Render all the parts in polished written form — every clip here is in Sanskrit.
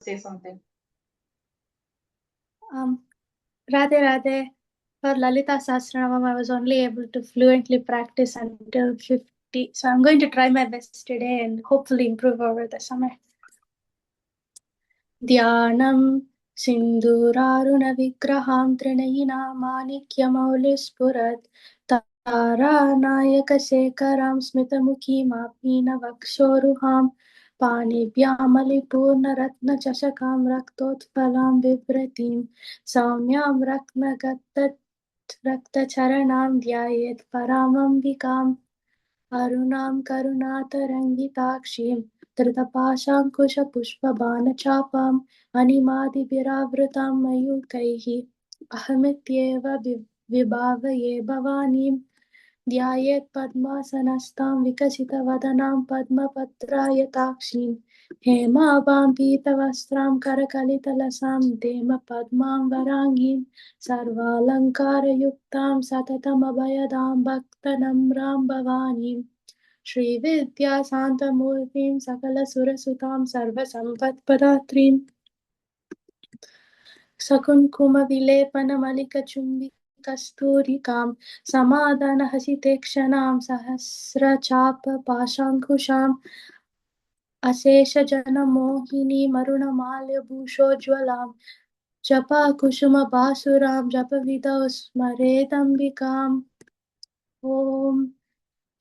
say something. Radhe Radhe. For Lalita Sahasranamam, I was only able to fluently practice until 50. So I'm going to try my best today and hopefully improve over the summer. Dhyanam Sindhuraruna Vigraham Trinayina Manikya Taranayaka Sekaram Smitamukhim Apina Vakshoruham पाणिभ्यामलिपूर्णरत्नचषकां रक्तोत्पलां बिभ्रतीं सौम्यां रक्तचरणां ध्यायेत् परामम्बिकाम् अरुणां करुणातरङ्गिताक्षीं धृतपाशाङ्कुशपुष्पबाणचापाम् अनिमादिभिरावृतां मयूखैः अहमित्येव विभावये भवानीं ध्यायेत् पद्मासनस्तां विकसितवदनां पद्मपत्रायताक्षीं हेमाभां पीतवस्त्रां करकलितलसां धेमपद्मां वराङ्गीं सर्वालङ्कारयुक्तां सततमभयदां भक्तनम्रां भवानीं श्रीविद्याशान्तमूर्तिं सकलसुरसुतां सर्वसम्पत्प्रदात्रीं सकुङ्कुमविलेपनमलिकचुम्बिकस्तूरिकां समाधानहसितेक्षणां सहस्रचापपाशाङ्कुशाम् अशेषजनमोहिनीमरुणमाल्यभूषोज्ज्वलां जपाकुसुमभासुरां जपविधौ स्मरेदम्बिकाम् ॐ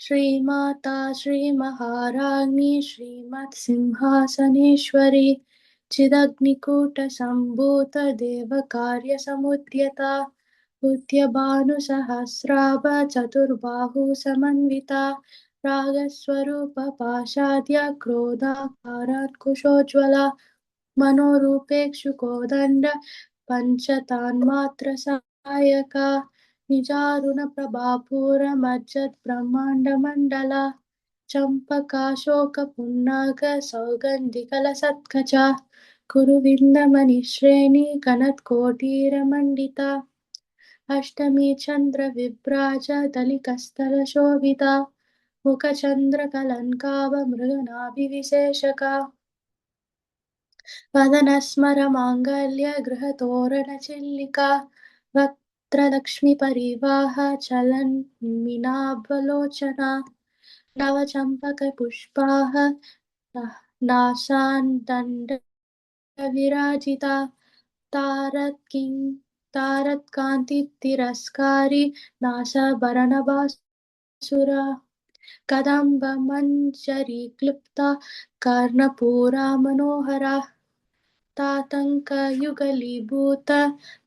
श्रीमाता श्रीमहाराज्ञी श्रीमत्सिंहासनेश्वरी चिदग्निकूटसम्भूतदेवकार्यसमुद्यता उद्यभानुसहस्राभ चतुर्बाहुसमन्विता रागस्वरूपपाशाद्य क्रोधाकाराङ्कुशोज्ज्वला मनोरूपेक्षुकोदण्ड पञ्चतान्मात्रसहायका निजारुणप्रभापूरमज्जद्ब्रह्माण्डमण्डला चम्पकाशोकपुन्नाग सौगन्धिकलसत्कचा कुरुविन्दमणिश्रेणी कनत्कोटीरमण्डिता अष्टमी चन्द्रविभ्राज दलिकस्थलशोभिता मुखचन्द्रकलङ्काभमृगनाभिविशेषका वदनस्मरमाङ्गल्य गृहतोरणचिल्लिका वक्त्रलक्ष्मीपरिवाह चलन्मीनाभलोचना नवचम्पकपुष्पाः नासान्दण्डविराजिता तारत्कान्तितिरस्कारी नासाभरणभासुरा कदम्बमञ्जरीक्लुप्ता कर्णपूरा मनोहरा तातङ्कयुगलीभूत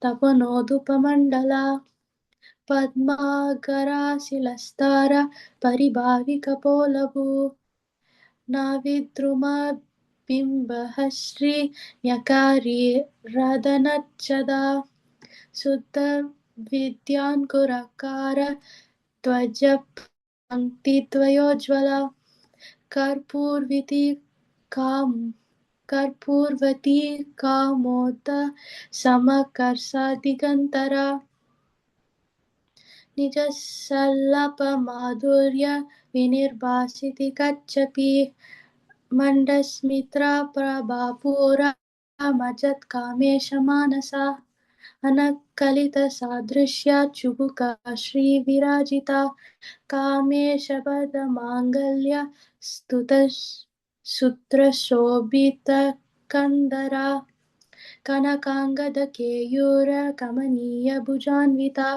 तपनोदुपमण्डला पद्मागराशिलस्तार परिभाविकपोलभू नाविद्रुमबिम्बः श्रीन्यकारीरदनच्छदा शुद्धविद्याङ्कुरकार त्वजपङ्क्तिद्वयोज्ज्वला कर्पूर्वती कामोद समकर्षदिगन्तरा निजसल्लपमाधुर्य विनिर्भासिति कच्छपि मण्डस्मित्रा प्रभापूरा मज्जत्कामेशमानसा अनक्कलितसादृश्या चुबुका श्रीविराजिता कामेशपदमाङ्गल्य स्तुतसूत्रशोभितकन्दरा कनकाङ्गदकेयूरकमनीयभुजान्विता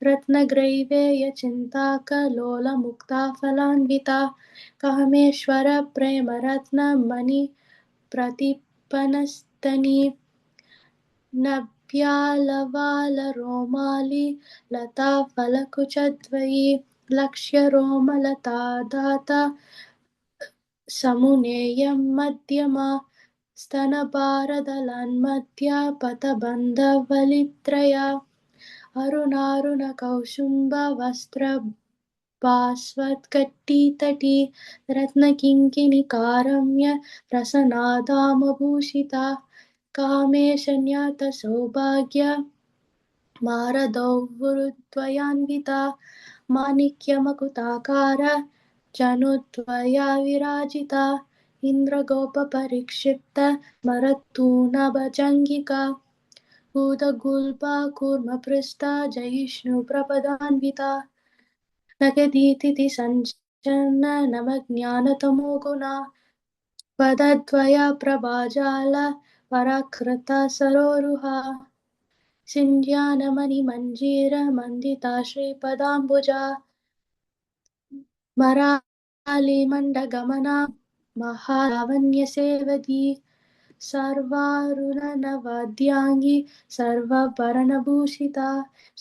रत्नग्रैवेयचिन्ताकलोलमुक्ताफलान्विता कामेश्वरप्रेमरत्नमणिप्रतिपनस्तनी नभ्यालवालरोमाली लताफलकुचद्वयी लक्ष्यरोमलतादाता समुनेयं मध्यमा स्तनभारदलन्मध्या पथबन्धवलित्रया अरुणारुणकौशुम्बवस्त्रभास्वत्कटितटी रत्नकिङ्किणिकारम्य रसनादामभूषिता कामेशन्यातसौभाग्य मारदौर्द्वयान्विता माणिक्यमकुटाकार जनुद्वया विराजिता इन्द्रगोपपरिक्षिप्त स्मरतु नभजङ्गिका भूतगुल्पा कूर्मपृष्ठा जयिष्णुप्रपदान्विता नखदीतिथि सञ्चन्न नवज्ञानतमो गुणा पदद्वया प्रभाजाला पराकृता सरोरुहा सिञ्ज्ञानमणिमञ्जीरमण्डिता श्रीपदाम्बुजा मरालिमण्डगमना महालावण्यसेवदी सर्वारुणनवद्याङ्गी सर्वाभरणभूषिता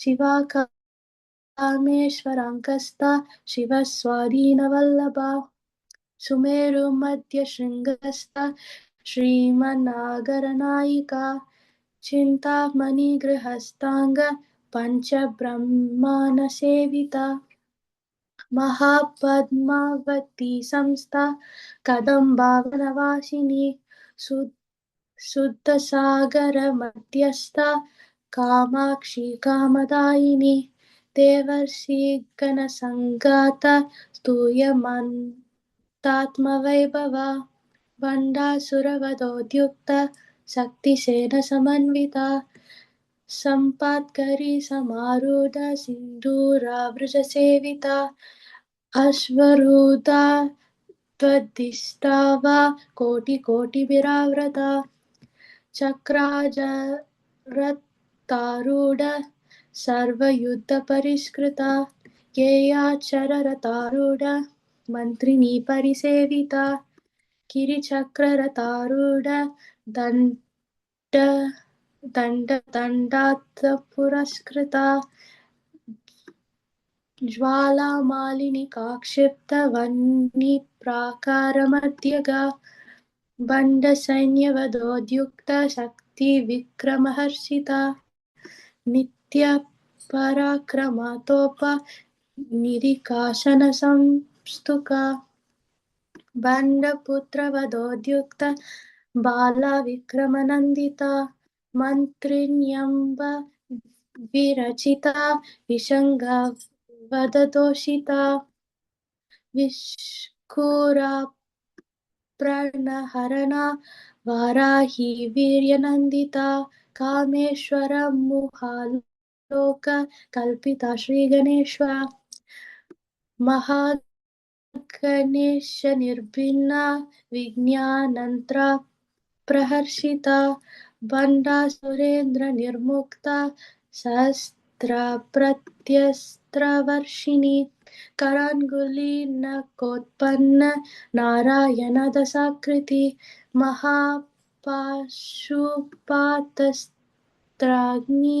शिवा कामेश्वराङ्कस्था शिवस्वाधीनवल्लभा सुमेरुमध्यशृङ्गस्था श्रीमन्नागरनायिका चिन्तामणिगृहस्थाङ्ग पञ्चब्रह्माण्डसेविता महापद्मावती संस्था कदम्बावनवासिनी शुद्धसागरमध्यस्था कामाक्षी कामदायिनी देवर्षिगणसङ्गाता स्तूयमानतात्मवैभवा भण्डासुरवधोद्युक्ता शक्तिसेनसमन्विता सम्पत्करी समारूढा सिन्धूरावृषसेविता अश्वरूधा त्वद्दिष्टा वा कोटिकोटिभिरावृता चक्राजरतारूढा सर्वयुद्धपरिष्कृता गेयाचररतारूढा मन्त्रिणी परिसेविता गिरिचक्ररतारूढा दण्डपुरस्कृता ज्वालामालिनी काक्षिप्तवह्निप्राकारमध्यगा भण्डसैन्यवधोद्युक्ता शक्तिविक्रमहर्षिता नित्यपराक्रमतोपा निरीकाशनसंस्तुका भण्डपुत्रवधोद्युक्ता बाला विक्रमनन्दिता मन्त्रिण्यम्ब विरचिता विशङ्गवधदोषिता विष्कुराप्रणहरणा वाराही वीर्यनन्दिता कामेश्वरमुहालोककल्पिता श्रीगणेश्वरा महागणेशनिर्भिन्ना विज्ञानन्त्रा प्रहर्षिता भण्डासुरेन्द्रनिर्मुक्ता सहस्रप्रत्यस्त्रवर्षिणी कराङ्गुलीनकोत्पन्न नारायणदशाकृति महापाशुपातस्त्राग्नि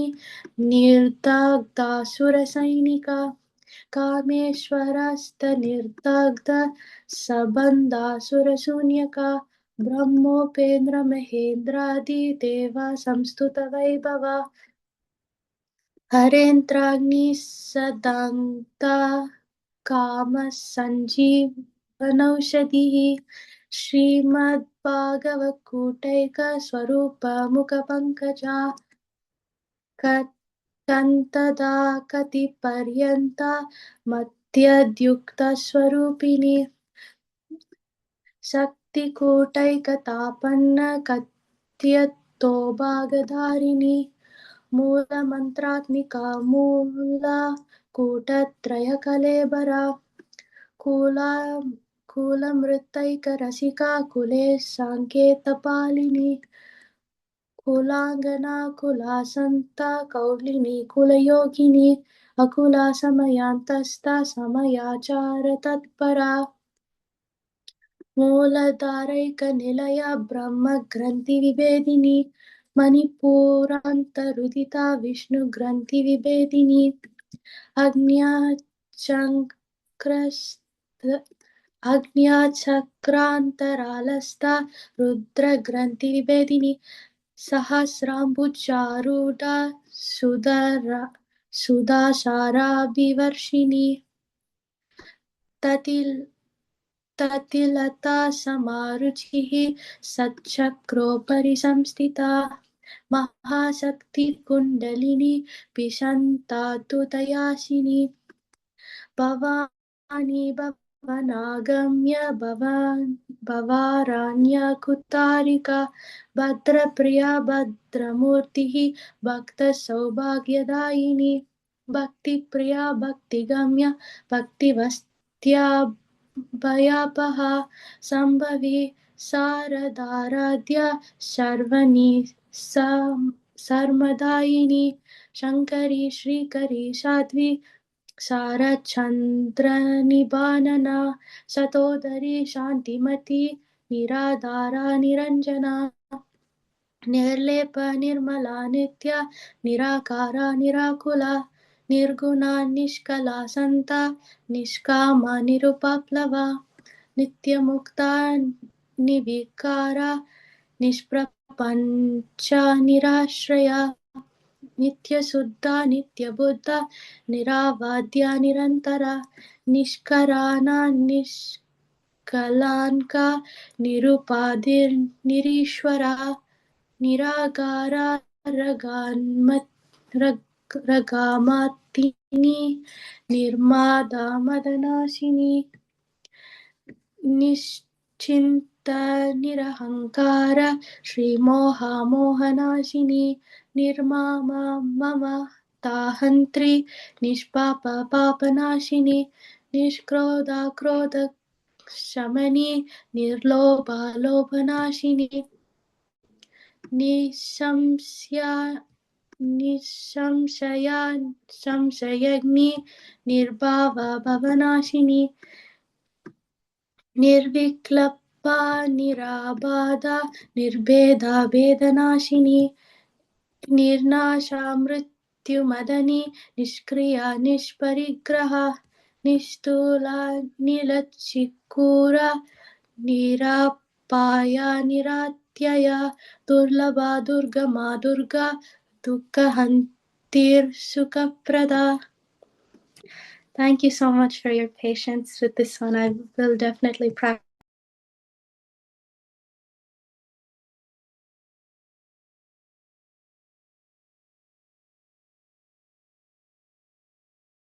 निर्दग्धासुरसैनिका कामेश्वरस्तनिर्दग्ध सबन्धासुरशून्यका ब्रह्मोपेन्द्रमहेन्द्रादिदेवा संस्तुतवैभवा हरेन्द्राग्निसदङ्क्ता कामसञ्जीवनौषधिः श्रीमद्भागवतकूटैकस्वरूपमुखपङ्कजा कथन्तदा कतिपर्यन्ता मत्यद्युक्तस्वरूपिणी शक्तिकूटैकतापन्न कथयतोभागधारिणी मूलमन्त्रात्मिका मूला कूटत्रयकलेबरा कुलमृतैकरसिका कुले साङ्केतपालिनी कुलाङ्गना कुलासन्ता कौलिनी कुलयोगिनी अकुला समयान्तस्था समयाचारतत्परा मूलधारैकनिलया ब्रह्मग्रन्थिविभेदिनी मणिपुरान्तरुदिता विष्णुग्रन्थिविभेदिनी अग्न्याचक्रान्तरालस्था रुद्रग्रन्थिविभेदिनी सहस्राम्बुजारूढा सुधासाराभिवर्षिणी ततिलता समारुचिः सच्चक्रोपरि संस्थिता महाशक्तिकुण्डलिनी पिशन्तातुतयाशिनी भवानी अनागम्य भवारण्यकुतारिका भद्रप्रिया भद्रमूर्तिः भक्तसौभाग्यदायिनी भक्तिप्रिया भक्तिगम्या भक्तिवस्त्याभयापहा सम्भवी शारदाराध्या शर्वणी सर्मदायिनी शङ्करी श्रीकरी साध्वी शारचन्द्रनिबानना शतोदरी शान्तिमती निराधारा निरञ्जना निर्लेप निर्मला नित्या निराकारा निराकुला निर्गुणा निष्कला सन्ता निष्कामा निरुपप्लवा नित्यमुक्ता निर्विकारा निष्प्रपञ्चा निराश्रया नित्यशुद्धा नित्यबुद्धा निरावाद्या निरन्तरा निष्कराना निष्कलाङ्का निरुपाधिर्निरीश्वरा निरागारा रगामातिनी निर्मादा मदनाशिनी निश्चिन्त निरहङ्कार श्रीमोहनाशिनी निर्मामा ममताहन्त्री निष्पापा पापनाशिनी निष्क्रोधा क्रोधशमनी निर्लोभा लोभनाशिनी निःशंशया संशयग्नि निर्भावा भवनाशिनी निर्विक्लपा निराबाधा निर्भेदा भेदनाशिनी निर्नाशा मृत्युमदनी निष्क्रिया निष्परिग्रहा निस्तूला निलचिक्कूरा निरापाया निरात्यया दुर्लभा दुर्गमा Durga दुःखहन्तिर्सुखप्रदा. Thank you so much for your patience with this one. I will definitely practice